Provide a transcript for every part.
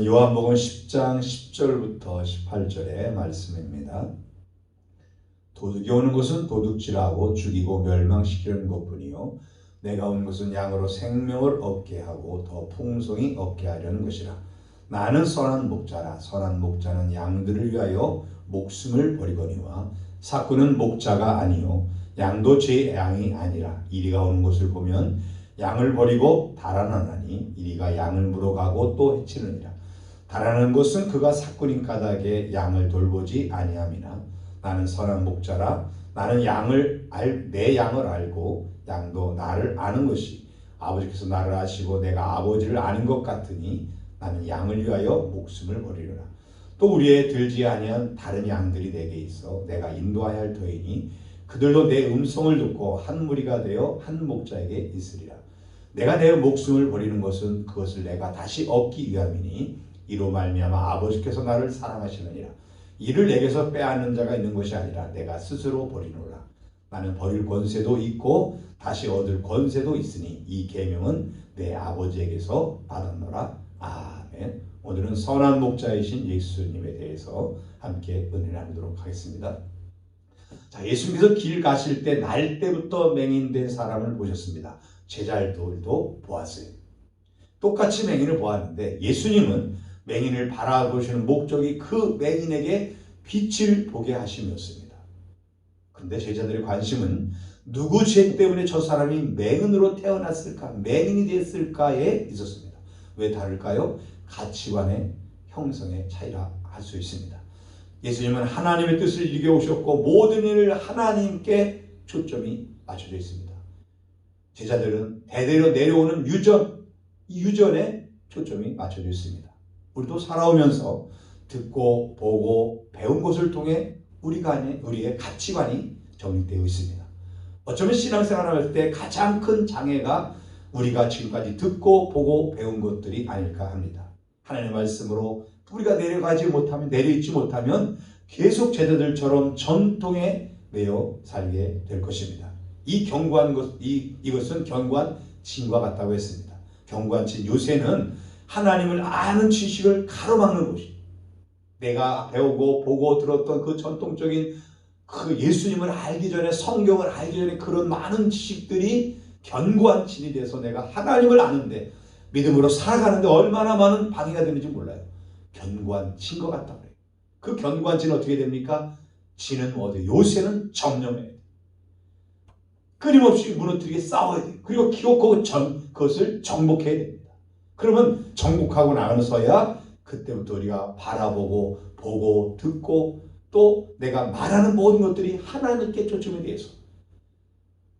요한복음 10장 10절부터 18절의 말씀입니다. 도둑이 오는 것은 도둑질하고 죽이고 멸망시키는 것뿐이요 내가 온 것은 양으로 생명을 얻게 하고 더 풍성히 얻게 하려는 것이라. 나는 선한 목자라. 선한 목자는 양들을 위하여 목숨을 버리거니와 삭구는 목자가 아니요 양도 제 양이 아니라. 이리가 오는 것을 보면 양을 버리고 달아나나니 이리가 양을 물어가고 또 해치느니라. 달아나는 것은 그가 삭구린 까닭에 양을 돌보지 아니함이나 나는 선한 목자라. 나는 내 양을 알고 양도 나를 아는 것이 아버지께서 나를 아시고 내가 아버지를 아는 것 같으니 나는 양을 위하여 목숨을 버리리라. 또 우리의 들지 아니한 다른 양들이 내게 있어 내가 인도하여야 할 터이니 그들도 내 음성을 듣고 한 무리가 되어 한 목자에게 있으리라. 내가 내 목숨을 버리는 것은 그것을 내가 다시 얻기 위함이니 이로 말미암아 아버지께서 나를 사랑하시느니라. 이를 내게서 빼앗는 자가 있는 것이 아니라 내가 스스로 버리노라. 나는 버릴 권세도 있고 다시 얻을 권세도 있으니 이 계명은 내 아버지에게서 받았노라. 아멘. 오늘은 선한 목자이신 예수님에 대해서 함께 은혜를 나누도록 하겠습니다. 자, 예수님께서 길 가실 때 날 때부터 맹인된 사람을 보셨습니다. 제자들도 보았어요. 똑같이 맹인을 보았는데 예수님은 맹인을 바라보시는 목적이 그 맹인에게 빛을 보게 하심이었습니다. 그런데 제자들의 관심은 누구 죄 때문에 저 사람이 맹인으로 태어났을까, 맹인이 됐을까에 있었습니다. 왜 다를까요? 가치관의 형성의 차이라 할 수 있습니다. 예수님은 하나님의 뜻을 이루게 오셨고 모든 일을 하나님께 초점이 맞춰져 있습니다. 제자들은 대대로 내려오는 유전, 이 유전에 초점이 맞춰져 있습니다. 우리도 살아오면서 듣고 보고 배운 것을 통해 우리의 가치관이 정립되어 있습니다. 어쩌면 신앙생활을 할 때 가장 큰 장애가 우리가 지금까지 듣고 보고 배운 것들이 아닐까 합니다. 하나님의 말씀으로 우리가 내려있지 못하면 계속 제자들처럼 전통에 매여 살게 될 것입니다. 이것은 경관진과 같다고 했습니다. 경관진, 요새는 하나님을 아는 지식을 가로막는 것이, 내가 배우고 보고 들었던 그 전통적인 그 예수님을 알기 전에, 성경을 알기 전에 그런 많은 지식들이 견고한 진이 돼서 내가 하나님을 아는데, 믿음으로 살아가는데 얼마나 많은 방해가 되는지 몰라요. 견고한 진것 같다고 해요. 그 견고한 진은 어떻게 됩니까? 진은 어디? 요새는 점령해야 돼요. 끊임없이 무너뜨리게 싸워야 돼요. 그리고 기록하고 그것을 정복해야 됩니다. 그러면 정복하고 나서야 그때부터 우리가 바라보고 보고 듣고 또 내가 말하는 모든 것들이 하나님께 초점이 돼서,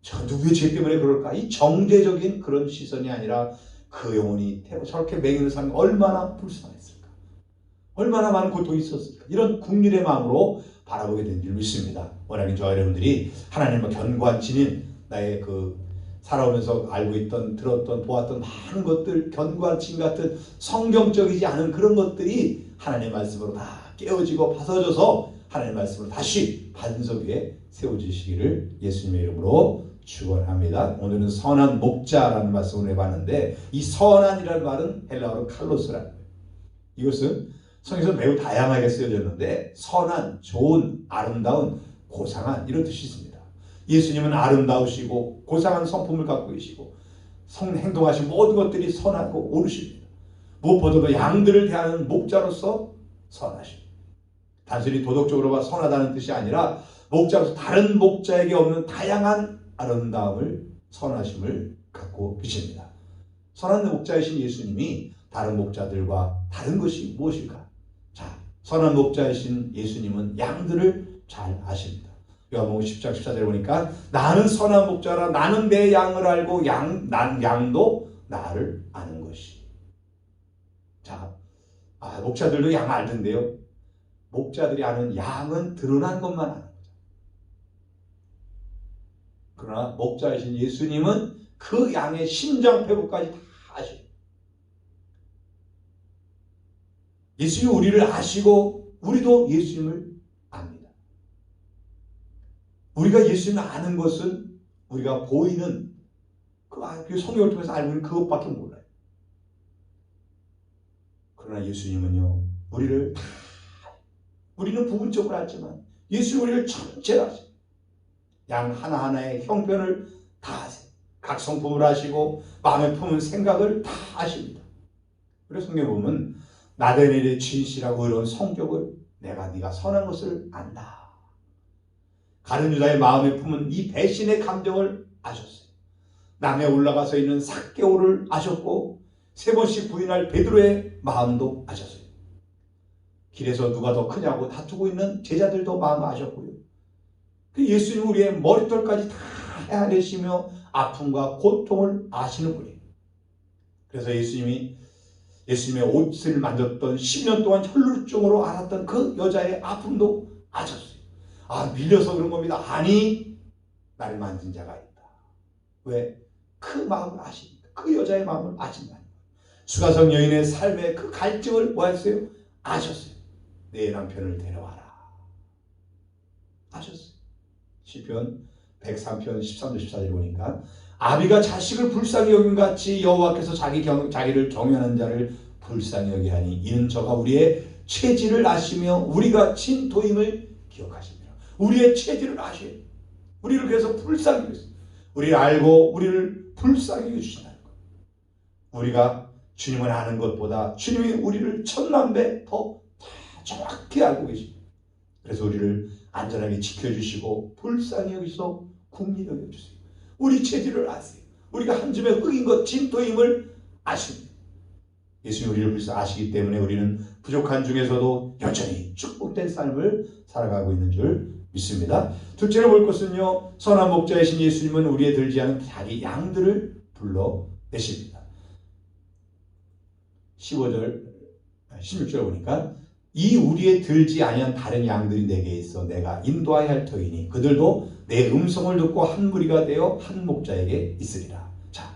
저 누구의 죄 때문에 그럴까? 이 정죄적인 그런 시선이 아니라 그 영혼이 저렇게 맹인을 사는 얼마나 불쌍했을까? 얼마나 많은 고통이 있었을까? 이런 국률의 마음으로 바라보게 된 줄 믿습니다. 원하는 저와 여러분들이 하나님과 견고한 진인 나의 살아오면서 알고 있던, 들었던, 보았던 많은 것들, 견고한 진 같은 성경적이지 않은 그런 것들이 하나님의 말씀으로 다 깨어지고 파서져서 하나님의 말씀으로 다시 반석 위에 세워지시기를 예수님의 이름으로 축원합니다. 오늘은 선한 목자라는 말씀을 해봤는데, 이 선한이라는 말은 헬라어로 칼로스라는 거예요. 이것은 성경에서 매우 다양하게 쓰여졌는데, 선한, 좋은, 아름다운, 고상한 이런 뜻이 있습니다. 예수님은 아름다우시고 고상한 성품을 갖고 계시고 행동하신 모든 것들이 선하고 옳으십니다. 무엇보다도 양들을 대하는 목자로서 선하십니다. 단순히 도덕적으로 선하다는 뜻이 아니라 목자로서 다른 목자에게 없는 다양한 아름다움을, 선하심을 갖고 계십니다. 선한 목자이신 예수님이 다른 목자들과 다른 것이 무엇일까? 자, 선한 목자이신 예수님은 양들을 잘 아십니다. 요한복음 10장 14절에 보니까 나는 선한 목자라, 나는 내 양을 알고 양도 나를 아는 것이. 자, 목자들도 양 알던데요. 목자들이 아는 양은 드러난 것만 아는 거죠. 그러나 목자이신 예수님은 그 양의 심장폐부까지 다 아십니다. 예수님이 우리를 아시고 우리도 예수님을 압니다. 우리가 예수님을 아는 것은 우리가 보이는 그 성경을 통해서 알고 있는 그것밖에 몰라요. 그러나 예수님은요, 우리는 부분적으로 알지만 예수님 우리를 전체로 아십니다. 양 하나하나의 형편을 다 아세요. 각 성품을 아시고 마음에 품은 생각을 다 아십니다. 그래서 성경에 보면 나다니엘의 진실하고 의로운 성격을 네가 선한 것을 안다. 가룟 유다의 마음에 품은 이 배신의 감정을 아셨어요. 남에 올라가서 있는 삭개오를 아셨고 3번씩 부인할 베드로의 마음도 아셨어요. 길에서 누가 더 크냐고 다투고 있는 제자들도 마음을 아셨고요. 예수님 우리의 머리털까지 다 헤아리시며 아픔과 고통을 아시는 분이에요. 그래서 예수님의 옷을 만졌던 10년 동안 혈루증으로 앓았던 그 여자의 아픔도 아셨어요. 밀려서 그런 겁니다. 아니, 나를 만진 자가 있다. 왜? 그 마음을 아십니다. 그 여자의 마음을 아신다. 수가성 여인의 삶의 그 갈증을 뭐 했어요? 아셨어요. 내 남편을 데려와라. 아셨어요. 시편 103편 13절 14절 보니까 아비가 자식을 불쌍히 여긴 같이 여호와께서 자기를 경외하는 자를 불쌍히 여기 하니 이는 저가 우리의 체질을 아시며 우리가 진토임을 기억하십니다. 우리의 체질을 아셔요. 우리를 그래서 불쌍히 여기세요. 우리를 알고 우리를 불쌍히 여기신다는 것. 우리가 주님을 아는 것보다 주님이 우리를 천만배 더 정확히 알고 계십니다. 그래서 우리를 안전하게 지켜주시고 불쌍히 여기서 긍휼히 여겨주세요. 우리 체질을 아세요. 우리가 한 줌의 흙인 것, 진토임을 아십니다. 예수님 우리를 불쌍히 아시기 때문에 우리는 부족한 중에서도 여전히 축복된 삶을 살아가고 있는 줄 믿습니다. 둘째로 볼 것은요, 선한 목자이신 예수님은 우리의 들지 않은 자기 양들을 불러내십니다. 16절 보니까 이 우리의 들지 아니한 다른 양들이 내게 있어 내가 인도하여야 할 터이니 그들도 내 음성을 듣고 한 무리가 되어 한 목자에게 있으리라. 자,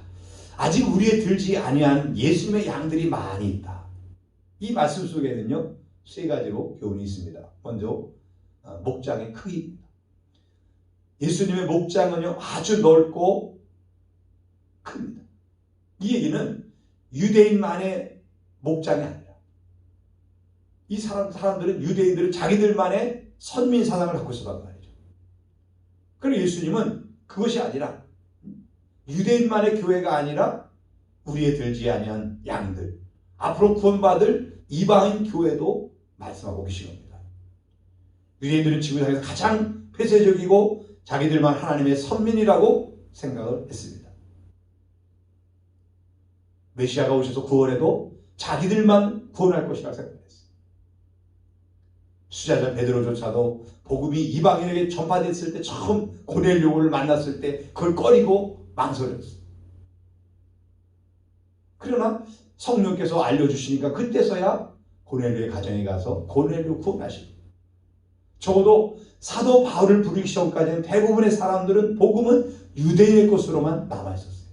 아직 우리의 들지 아니한 예수님의 양들이 많이 있다. 이 말씀 속에는요 3가지로 교훈이 있습니다. 먼저 목장의 크기입니다. 예수님의 목장은요 아주 넓고 큽니다. 이 얘기는 유대인만의 목장이 아니라 이 사람들은 유대인들은 자기들만의 선민 사상을 갖고 있었단 말이죠. 그리고 예수님은 그것이 아니라 유대인만의 교회가 아니라 우리의 들지 아니한 양들, 앞으로 구원받을 이방인 교회도 말씀하고 계신 겁니다. 유대인들은 지구상에서 가장 폐쇄적이고 자기들만 하나님의 선민이라고 생각을 했습니다. 메시아가 오셔서 구원해도 자기들만 구원할 것이라고 생각했어요. 수자자 베드로조차도 복음이 이방인에게 전파됐을 때 처음 고넬료를 만났을 때 그걸 꺼리고 망설였어요. 그러나 성령께서 알려주시니까 그때서야 고넬료의 가정에 가서 고넬료 구원하시고, 적어도 사도 바울을 부르기 전까지는 대부분의 사람들은 복음은 유대인의 것으로만 남아 있었어요.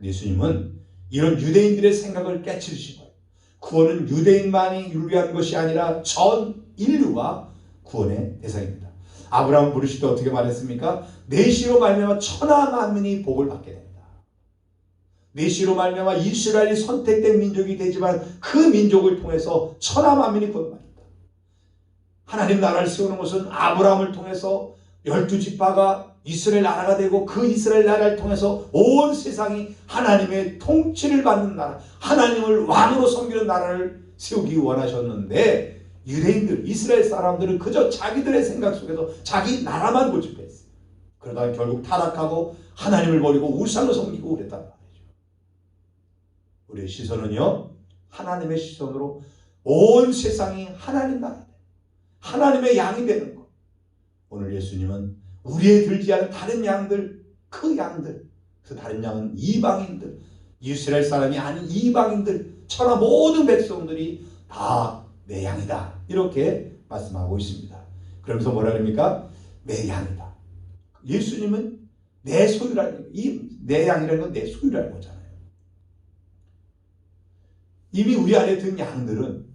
예수님은 이런 유대인들의 생각을 깨치시고 구원은 유대인만이 위한 것이 아니라 전 인류가 구원의 대상입니다. 아브라함 부르실 때 어떻게 말했습니까? 내 씨로 말미암아 천하 만민이 복을 받게 됩니다. 내 씨로 말미암아 이스라엘이 선택된 민족이 되지만 그 민족을 통해서 천하 만민이 구원받는다. 하나님 나라를 세우는 것은 아브라함을 통해서 12지파가 이스라엘 나라가 되고 그 이스라엘 나라를 통해서 온 세상이 하나님의 통치를 받는 나라, 하나님을 왕으로 섬기는 나라를 세우기 원하셨는데 유대인들, 이스라엘 사람들은 그저 자기들의 생각 속에서 자기 나라만 고집했어요. 그러다가 결국 타락하고 하나님을 버리고 우상을 섬기고 그랬단 말이죠. 우리의 시선은요, 하나님의 시선으로 온 세상이 하나님 나라, 하나님의 양이 되는 것. 오늘 예수님은 우리의 들지 않은 다른 양들, 그 양들, 그 다른 양은 이방인들, 이스라엘 사람이 아닌 이방인들, 천하 모든 백성들이 다 내 양이다. 이렇게 말씀하고 있습니다. 그러면서 뭐라 그럽니까? 내 양이다. 예수님은 내 소유라는, 내 양이라는 건 내 소유라는 거잖아요. 이미 우리 안에 든 양들은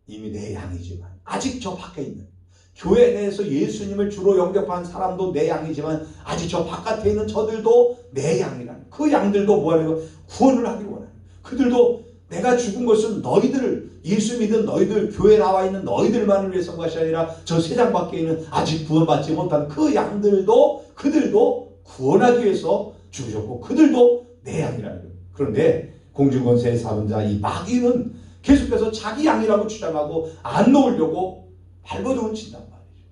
이미 내 양이지만 아직 저 밖에 있는 교회 내에서 예수님을 주로 영접한 사람도 내 양이지만 아직 저 바깥에 있는 저들도 내 양이라는, 그 양들도 뭐하려고 구원을 하기를 원하는, 그들도 내가 죽은 것은 너희들, 예수 믿은 너희들, 교회에 나와 있는 너희들만을 위해서인 것이 아니라 저 세상 밖에 있는 아직 구원받지 못한 그 양들도, 그들도 구원하기 위해서 죽으셨고 그들도 내 양이라는 거예요. 그런데 공중권세의 사분자 이 마귀는 계속해서 자기 양이라고 주장하고 안 놓으려고 발버둥을 친단 말이죠.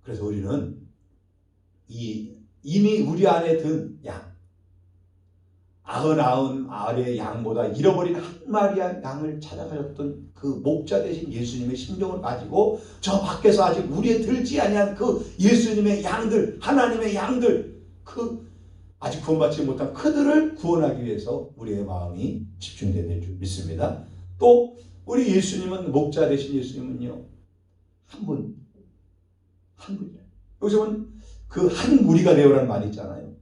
그래서 우리는 이미 우리 안에 든 양, 99알의 양보다 잃어버린 한 마리의 양을 찾아가셨던 그 목자 되신 예수님의 심정을 가지고 저 밖에서 아직 우리에 들지 아니한 그 예수님의 양들, 하나님의 양들, 그 아직 구원받지 못한 그들을 구원하기 위해서 우리의 마음이 집중되어야 될 줄 믿습니다. 또 우리 예수님은, 목자 되신 예수님은요, 한 분이에요. 여기서 보면 그 한 무리가 되어라는 말이 있잖아요.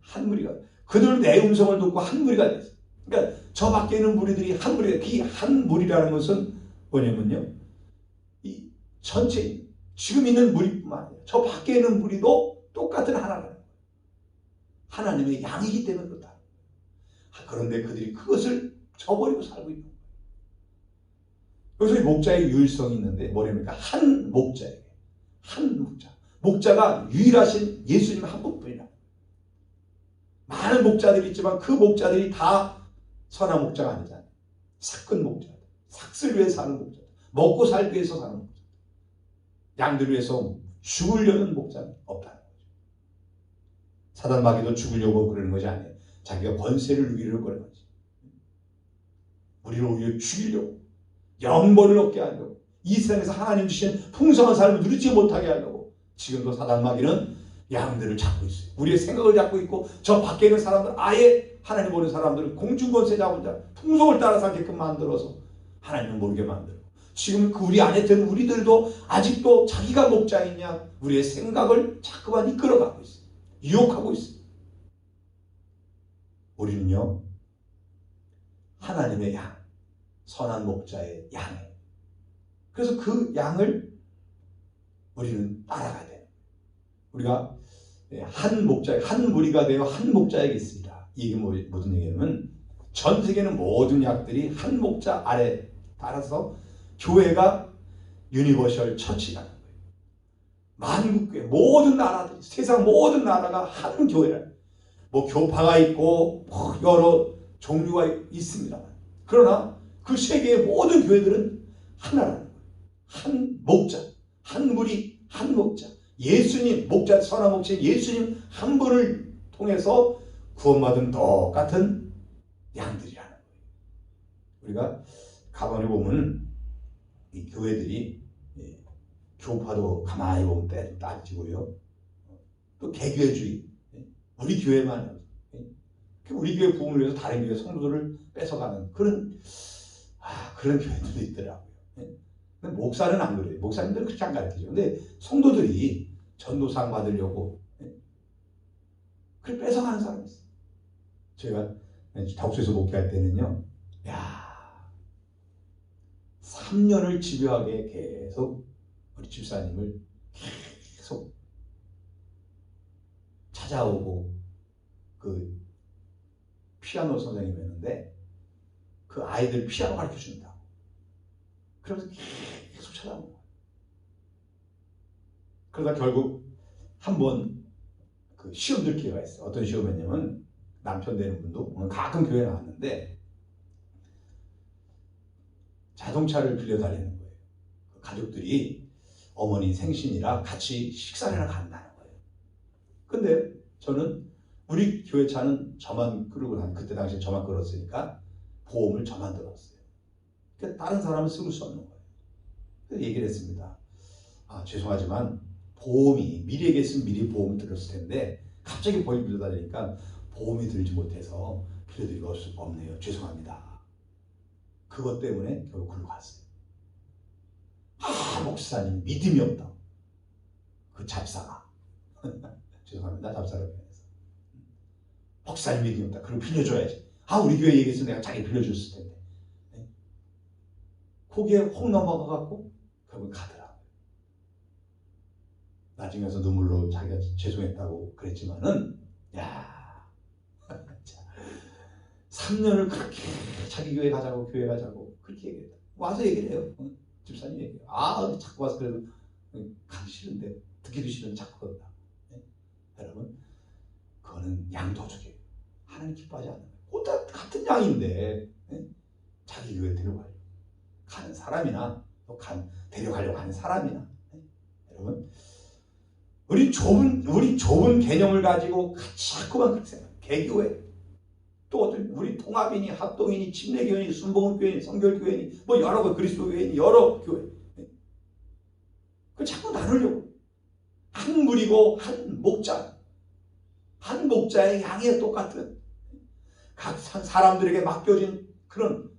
한 무리가. 그들 내 음성을 듣고 한 무리가 됐어요. 그러니까 저 밖에 있는 무리들이 한 무리가, 이 한 무리라는 것은 뭐냐면요, 이 전체 지금 있는 무리뿐만 아니라 저 밖에 있는 무리도 똑같은 하나라는 거예요. 하나님의 양이기 때문에 그렇다. 그런데 그들이 그것을 저버리고 살고 있는 거예요. 여기서 목자의 유일성이 있는데 뭐랍니까? 한 목자에게, 한 목자. 목자가 유일하신 예수님 한 분뿐이라. 많은 목자들이 있지만 그 목자들이 다 선한 목자가 아니잖아요. 삭근 목자들, 삭슬 위해서 사는 목자들, 먹고 살기 위해서 사는 목자들, 양들 위해서 죽으려는 목자는 없다는 거죠. 사단 마귀도 죽으려고 그러는 것이 아니에요. 자기가 권세를 누리려고 그러는 거지. 우리를 오히려 죽이려고, 영벌을 얻게 하려고, 이 세상에서 하나님 주신 풍성한 삶을 누리지 못하게 하려고 지금도 사단 마귀는 양들을 잡고 있어요. 우리의 생각을 잡고 있고 저 밖에 있는 사람들, 아예 하나님 모르는 사람들은 공중권세 잡은 자, 풍속을 따라 살게끔 만들어서 하나님을 모르게 만들고, 지금 그 우리 안에 든 우리들도 아직도 자기가 목자이냐 우리의 생각을 자꾸만 이끌어가고 있어요. 유혹하고 있어요. 우리는요, 하나님의 양, 선한 목자의 양이에요. 그래서 그 양을 우리는 따라가야 돼요. 우리가 한 목자, 한 무리가 되어 한 목자에게 있습니다. 이게 무슨 얘기냐면 전 세계는 모든 약들이 한 목자 아래 따라서 교회가 유니버셜 처치라는 거예요. 만국교회, 모든 나라들이, 세상 모든 나라가 한 교회라. 뭐 교파가 있고 여러 종류가 있습니다만, 그러나 그 세계의 모든 교회들은 하나라는 거예요. 한 목자, 한 무리, 한 목자. 예수님, 목자, 선한 목자 예수님 한 분을 통해서 구원받은 똑같은 양들이라는 거예요. 우리가 가만히 보면 이 교회들이, 교파도 가만히 보면 따지고요, 또 개교회주의, 우리 교회만, 우리 교회 부흥을 위해서 다른 교회 성도들을 뺏어가는 그런 교회들도 있더라고요. 근데 목사는 안 그래요. 목사님들은 그렇게 안 가르치죠. 근데 성도들이 전도상 받으려고 그걸 뺏어가는 사람이 있어요. 제가 다국소에서 목회할 때는요, 야, 3년을 집요하게 계속 우리 집사님을 계속 찾아오고, 그 피아노 선생님이었는데 그 아이들 피아노 가르쳐 준다고. 그러면서 계속 찾아오는 거예요. 그러다 결국 한번 그 시험 들 기회가 있어요. 어떤 시험이냐면 남편 되는 분도 가끔 교회 나왔는데 자동차를 빌려달라는 거예요. 가족들이 어머니 생신이라 같이 식사를 하러 간다는 거예요. 근데 저는 우리 교회 차는 저만 끌고 다니, 그때 당시에 저만 끌었으니까 보험을 저만 들었어요. 그러니까 다른 사람은 쓸 수 없는 거예요. 그래서 얘기를 했습니다. 아, 죄송하지만 보험이 미리에 있으면 미리 보험을 들었을 텐데 갑자기 보험을 빌려달라니까 보험이 들지 못해서 빌려드릴 수 없네요. 죄송합니다. 그것 때문에 결국 글로 갔어요. 아, 목사님 믿음이 없다. 그 잡사가 죄송합니다. 잡사를 표현해서 목사님 믿음이 없다. 그걸 빌려줘야지. 아, 우리 교회 얘기했으면 내가 자기 빌려줬을 텐데. 네? 거기에 혹 넘어가갖고 결국 가더라고요. 나중에 와서 눈물로 자기가 죄송했다고 그랬지만은, 야, 3년을 그렇게 자기 교회 가자고 그렇게 얘기했다. 와서 얘기를 해요. 집사님 얘기해요. 아, 자꾸 와서 그래도 가기 싫은데, 듣기도 싫은데 자꾸 그런다. 네? 여러분, 그거는 양도적이에요. 하나님 기뻐하지 않는 거예요. 같은 양인데, 네? 자기 교회 데려가려고 가는 사람이나 또 데려가려고 하는 사람이나, 네? 여러분, 우리 좁은 개념을 가지고 자꾸만 그렇게 생각해요. 개교회, 또 어떤 우리 통합이니 합동이니 침례교회니 순복음교회니 성결교회니 뭐 여러 개 그리스도교회니 여러 교회, 그걸 자꾸 나누려고. 한 무리고 한 목자, 한 목자의 양에 똑같은 각 사람들에게 맡겨진 그런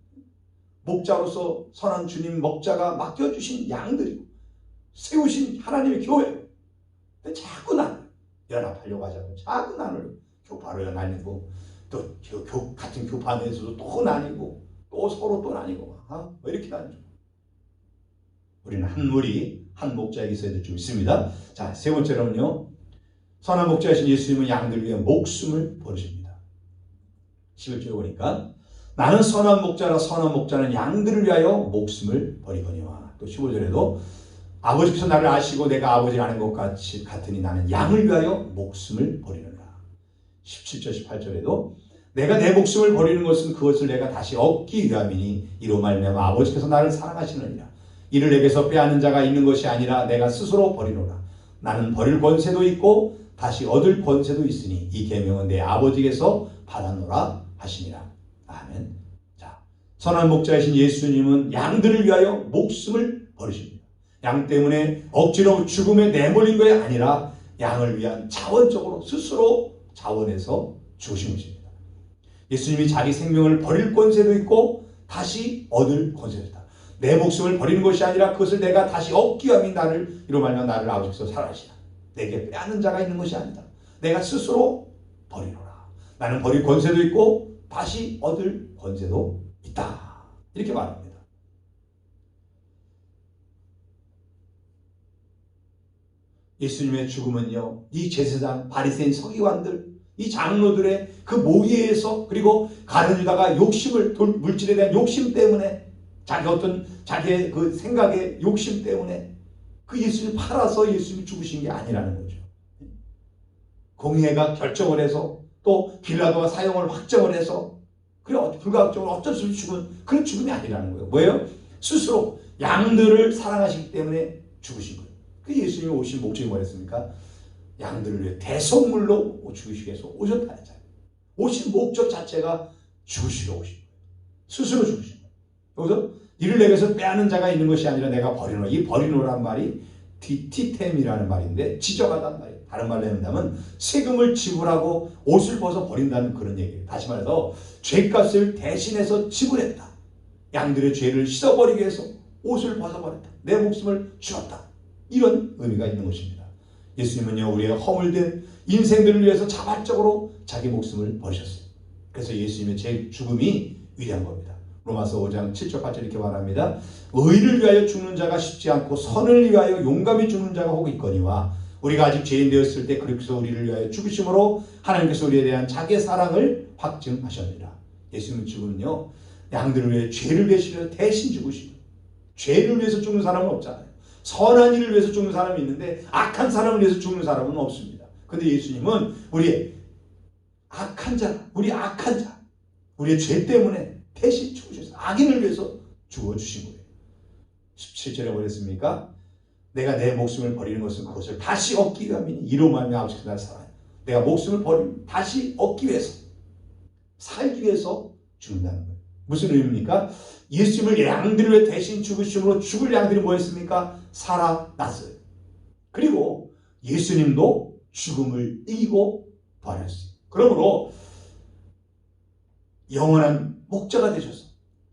목자로서 선한 주님 목자가 맡겨주신 양들이고 세우신 하나님의 교회. 근데 자꾸 연합하려고 하자고 자꾸 나누려고. 교파로 나뉘고 또 같은 교파 내에서도 또 나뉘고 또 서로 또 나뉘고 왜 이렇게 나뉘죠? 우리는 한 무리 한 목자에게 있어야 될 줄 믿습니다. 자, 세 번째로는요, 선한 목자이신 예수님은 양들 위해 목숨을 버리십니다. 11절에 보니까 나는 선한 목자라 선한 목자는 양들을 위하여 목숨을 버리거니와. 또 15절에도 아버지께서 나를 아시고 내가 아버지를 아는 것 같으니 나는 양을 위하여 목숨을 버리느라. 17절 18절에도 내가 내 목숨을 버리는 것은 그것을 내가 다시 얻기 위함이니 이로 말미암아 아버지께서 나를 사랑하시느니라. 이를 내게서 빼앗는 자가 있는 것이 아니라 내가 스스로 버리노라. 나는 버릴 권세도 있고 다시 얻을 권세도 있으니 이 계명은 내 아버지께서 받았노라 하시니라. 아멘. 자, 선한 목자이신 예수님은 양들을 위하여 목숨을 버리십니다. 양 때문에 억지로 죽음에 내몰린 것이 아니라 양을 위한 자원적으로 스스로 자원해서 죽으신 것입니다. 예수님이 자기 생명을 버릴 권세도 있고 다시 얻을 권세도 있다. 내 목숨을 버리는 것이 아니라 그것을 내가 다시 얻기 위함이 나를 이로 말하면 나를 아버지께서 사랑하시나. 내게 빼앗는 자가 있는 것이 아니다. 내가 스스로 버리노라. 나는 버릴 권세도 있고 다시 얻을 권세도 있다. 이렇게 말합니다. 예수님의 죽음은요, 이 제사장 바리새인 서기관들, 이 장로들의 그 모의에서, 그리고 가룟 유다가 욕심을, 물질에 대한 욕심 때문에, 자기의 그 생각의 욕심 때문에 그 예수님을 팔아서 예수님이 죽으신 게 아니라는 거죠. 공의회가 결정을 해서 또 빌라도가 사형을 확정을 해서 그래 불가역적으로 어쩔 수 없이 죽은 그런 죽음이 아니라는 거예요. 뭐예요? 스스로 양들을 사랑하시기 때문에 죽으신 거예요. 그 예수님이 오신 목적이 뭐였습니까? 양들을 위해 대속물로 죽으시기 위해서 오셨다 했잖아요. 오신 목적 자체가 죽으시러 오신 거예요. 스스로 죽으신 거예요. 여기서 이를 내게서 빼앗는 자가 있는 것이 아니라 내가 버리노라. 이 버리노란 말이 디티템이라는 말인데 지정하다는 말이에요. 다른 말로 한다면 세금을 지불하고 옷을 벗어 버린다는 그런 얘기예요. 다시 말해서 죄값을 대신해서 지불했다. 양들의 죄를 씻어버리기 위해서 옷을 벗어버렸다. 내 목숨을 주었다. 이런 의미가 있는 것입니다. 예수님은요, 우리의 허물된 인생들을 위해서 자발적으로 자기 목숨을 버리셨어요. 그래서 예수님의 제 죽음이 위대한 겁니다. 로마서 5장 7절 8절 이렇게 말합니다. 의를 위하여 죽는 자가 쉽지 않고 선을 위하여 용감히 죽는 자가 혹 있거니와 우리가 아직 죄인 되었을 때 그리스도 우리를 위하여 죽으심으로 하나님께서 우리에 대한 자기의 사랑을 확증하셨느니라. 예수님의 죽음은요, 양들을 위해 죄를 대신하여 대신 죽으시고, 죄를 위해서 죽는 사람은 없잖아요. 선한 일을 위해서 죽는 사람이 있는데 악한 사람을 위해서 죽는 사람은 없습니다. 근데 예수님은 우리의 악한 자, 우리의 죄 때문에 대신 죽으셨어요. 악인을 위해서 죽어주신 거예요. 17절에 뭐랬습니까? 내가 내 목숨을 버리는 것은 그것을 다시 얻기 위함이니 이로 말미암아 아버지께서 나를 사랑하여. 내가 목숨을 버리면 다시 얻기 위해서, 살기 위해서 죽는다는 거예요. 무슨 의미입니까? 예수님을 양들을 위해 대신 죽으심으로 죽을 양들이 뭐였습니까? 살아났어요. 그리고 예수님도 죽음을 이기고 부활했어요. 그러므로 영원한 목자가 되셔서,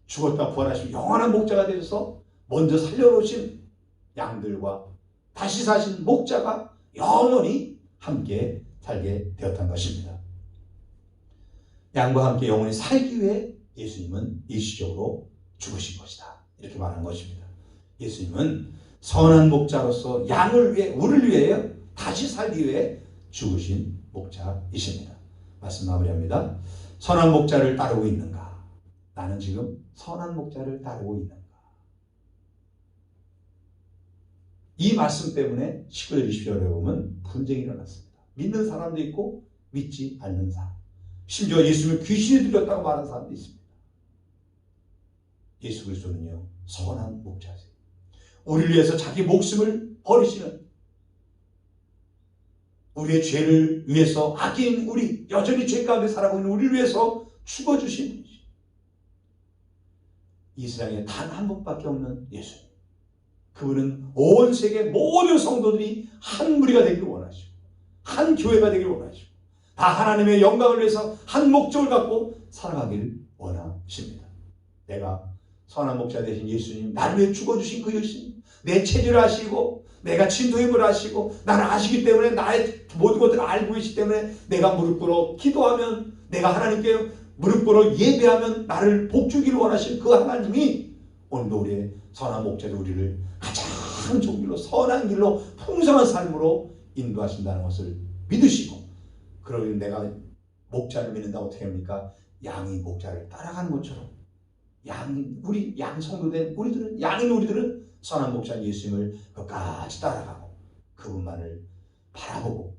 죽었다 부활하시고 영원한 목자가 되셔서 먼저 살려놓으신 양들과 다시 사신 목자가 영원히 함께 살게 되었던 것입니다. 양과 함께 영원히 살기 위해 예수님은 일시적으로 죽으신 것이다. 이렇게 말한 것입니다. 예수님은 선한 목자로서 양을 위해, 우리를 위해 다시 살기 위해 죽으신 목자이십니다. 말씀 마무리합니다. 선한 목자를 따르고 있는가? 나는 지금 선한 목자를 따르고 있는가? 이 말씀 때문에 19절 20절에 보면 분쟁이 일어났습니다. 믿는 사람도 있고 믿지 않는 사람, 심지어 예수님을 귀신이 들렸다고 말하는 사람도 있습니다. 예수 그리스도는요, 선한 목자세요. 우리를 위해서 자기 목숨을 버리시는, 우리의 죄를 위해서 악인 우리, 여전히 죄 가운데 살아가고 있는 우리를 위해서 죽어주신 분이죠. 이 세상에 단 한 분밖에 없는 예수님. 그분은 온 세계 모든 성도들이 한 무리가 되기를 원하시고, 한 교회가 되기를 원하시고, 다 하나님의 영광을 위해서 한 목적을 갖고 살아가기를 원하십니다. 내가 선한 목자 되신 예수님, 나를 위해 죽어주신 그 예수님, 내 체질을 아시고 내가 진도임을 아시고 나를 아시기 때문에, 나의 모든 것들을 알고 계시기 때문에 내가 무릎 꿇어 기도하면, 내가 하나님께 무릎 꿇어 예배하면 나를 복주기를 원하시는 그 하나님이 오늘도 우리의 선한 목자들, 우리를 가장 좋은 길로, 선한 길로, 풍성한 삶으로 인도하신다는 것을 믿으시고, 그러니 내가 목자를 믿는다 어떻게 합니까? 양이 목자를 따라가는 것처럼, 우리 양 성도된 우리들은, 양인 우리들은 선한 목자 예수님을 끝까지 따라가고 그분만을 바라보고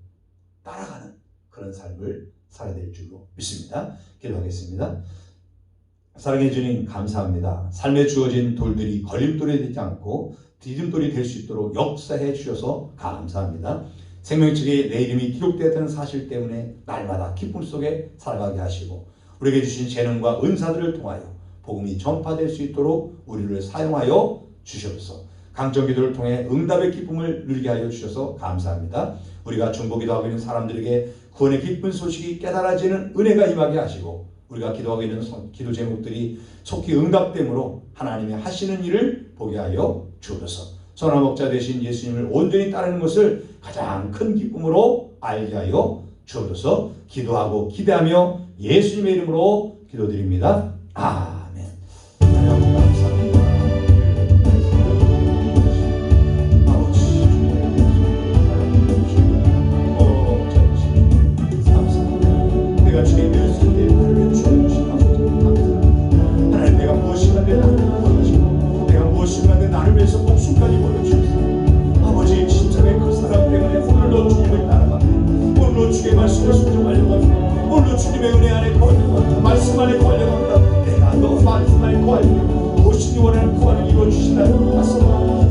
따라가는 그런 삶을 살아야 될 줄로 믿습니다. 기도하겠습니다. 사랑해 주님 감사합니다. 삶에 주어진 돌들이 걸림돌이 되지 않고 디딤돌이 될 수 있도록 역사해 주셔서 감사합니다. 생명책에 내 이름이 기록되었다는 사실 때문에 날마다 기쁨 속에 살아가게 하시고, 우리에게 주신 재능과 은사들을 통하여 복음이 전파될 수 있도록 우리를 사용하여 주셔서 강정기도를 통해 응답의 기쁨을 누리게 하여 주셔서 감사합니다. 우리가 중보기도하고 있는 사람들에게 구원의 기쁜 소식이 깨달아지는 은혜가 임하게 하시고, 우리가 기도하고 있는 기도 제목들이 속히 응답됨으로 하나님의 하시는 일을 보게 하여 주옵소서. 선한 목자 되신 예수님을 온전히 따르는 것을 가장 큰 기쁨으로 알게 하여 주옵소서. 기도하고 기대하며 예수님의 이름으로 기도드립니다. 아멘. 하나님 감사합니다. 내가 죄인 되었을 때 나를 주신 감사합니다. 하나님, 내가 무엇인가 내 나를 구원하시고, 내가 무엇인가 내 나를 위해서 목숨까지 버려주셨습니다. 아버지, 진정의 그 사랑 때문에 오늘도 주님을 따라갑니다. 오늘도 주의 말씀을 순종하려고 합니다. 오늘도 주님의 은혜 안에 거하려고 합니다. 말씀 안에 거하려고 합니다. 내가 너 말씀 안에 거하려고 무엇인지 원하는 구원을 이루어주신다는 말씀을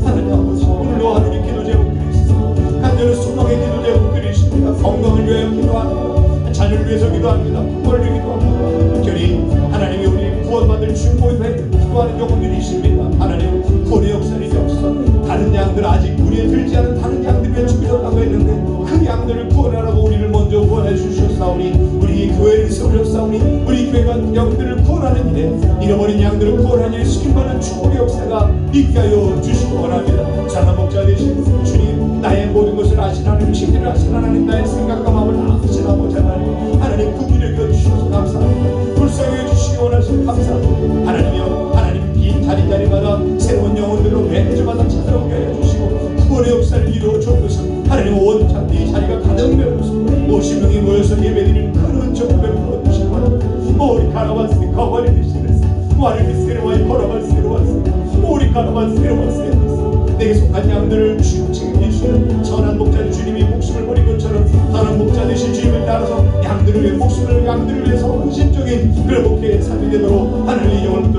하나님 아버지, 오늘도 하나님 기도 제목들이 있습니다. 간절히 소망의 기도 제목들이 있습니다. 건강을 위하여 기도합니다. 자녀를 위해서 기도합니다. 부모를 위해 기도합니다. 특별히 하나님이 우리 구원받을 중보에 기도하는 영혼들이 있습니다. 하나님, 구원의 역사를 없어 다른 양들, 아직 우리에 들지 않은 다른 양들이 죽으셨다고 했는데 그 양들을 구원하라고 우리를 먼저 구원해 주셨사오니, 우리 교회를 세우셨사오니, 우리 교회가 양들을 구원하는 일에 잃어버린 양들을 구원하는 일에 수길받는 축복의 역사가 역사가 있게 하여 주시기 원합니다. 장한 목자 되신 주님, 나의 모든 것을 아시는 하나님, 식들을 아시는 하나님, 나의 생각과 마음을 다 아시는 아버지 하나님, 하나님 긍휼히 여겨 주셔서 감사합니다. 불쌍히 해주시기 원하시니 감사합니다. 하나님이여, 하나님 빈 자리마다 새로운 영혼들로 매주마다 찾아오게 해주시고 구원의 역사를 이루어 주옵소서. 하나님 온 이 자리가 가득 메워서 50명이 모여서 예배드리는 큰 은총을 베풀어 주시기 바랍니다. 우리 가라바스 가와리 되시면서 와리를 세로와이 걸어갈 세로와스 우리 가라바스 세로와스 내게 속한 양들을 책임져 주시는 선한 목자 주님이 목숨을 버린 것처럼 선한 목자 되신 주님을 따라서 양들을 위해 목숨을 양들을 위해서 헌신적인 그런 목회의 삶이 되도록 하나님의 영혼을